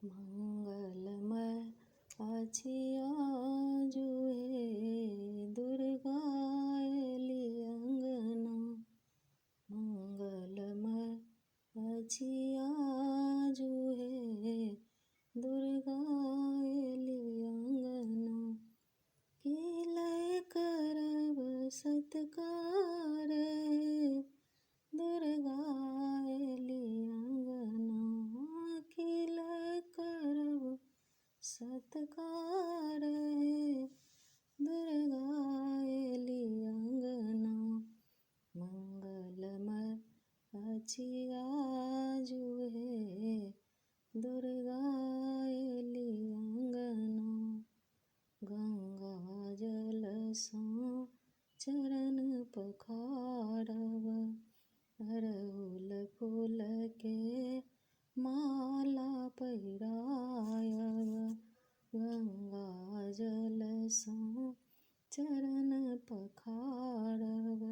मंगलमय अछि आजुहे दुर्गा एली अंगना। मंगलमय अछि आजुहे दुर्गा एली अंगना। किलै करब सत्कार दुर्गा एली अंगना। किलै करब सत्कार दुर्गा एली अंगना। मंगलमय अछि आजुहे दुर्गा एली अंगना। गंगा जल सँ चरण पखारब अड़हुल फूल के माला पहिरायब। गंगा जल सँ चरण पखारब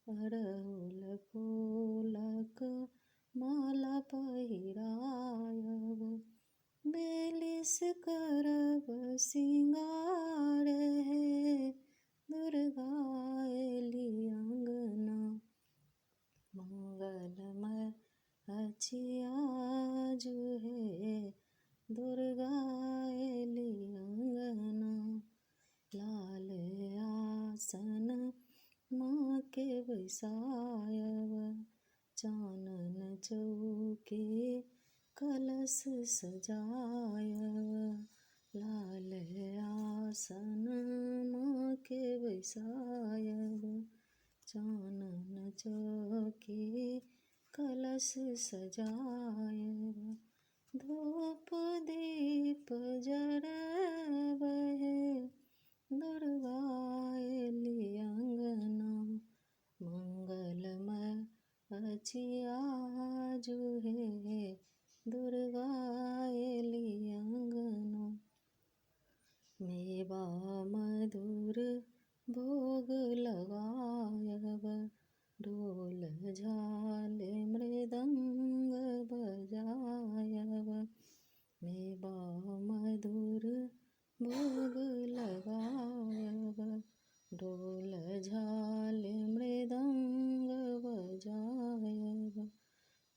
अड़हुल फूलक माला पहिरायब। बेलिस करब सिंगार दुर्गा एली अंगना। मंगलमय अछि आजुहे दुर्गा एली अंगना। लाल आसन माँ के बैसायब चानन चौकी कलश सजायब। लाल आसन माँ के बैसायब चानन चौकी कलश सजायब। धूप दीप जरब दुर्गा एली अंगना। मंगलमय अछि आजुहे दुर्गा एली अंगना। मेवा मधुर भोग लगायब ढोल झाल मृदंग बजायब। मेवा मधुर भोग लगायब ढोल झाल मृदंग बजायब।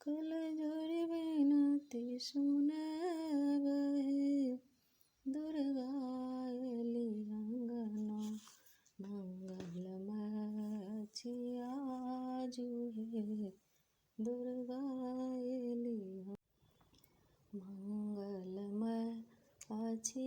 कल जोड़ी विनती सुनब दुर्गा एली अंगना। मंगलमय अछि आजुहे दुर्गा एली अंगना। मंगलमय अछि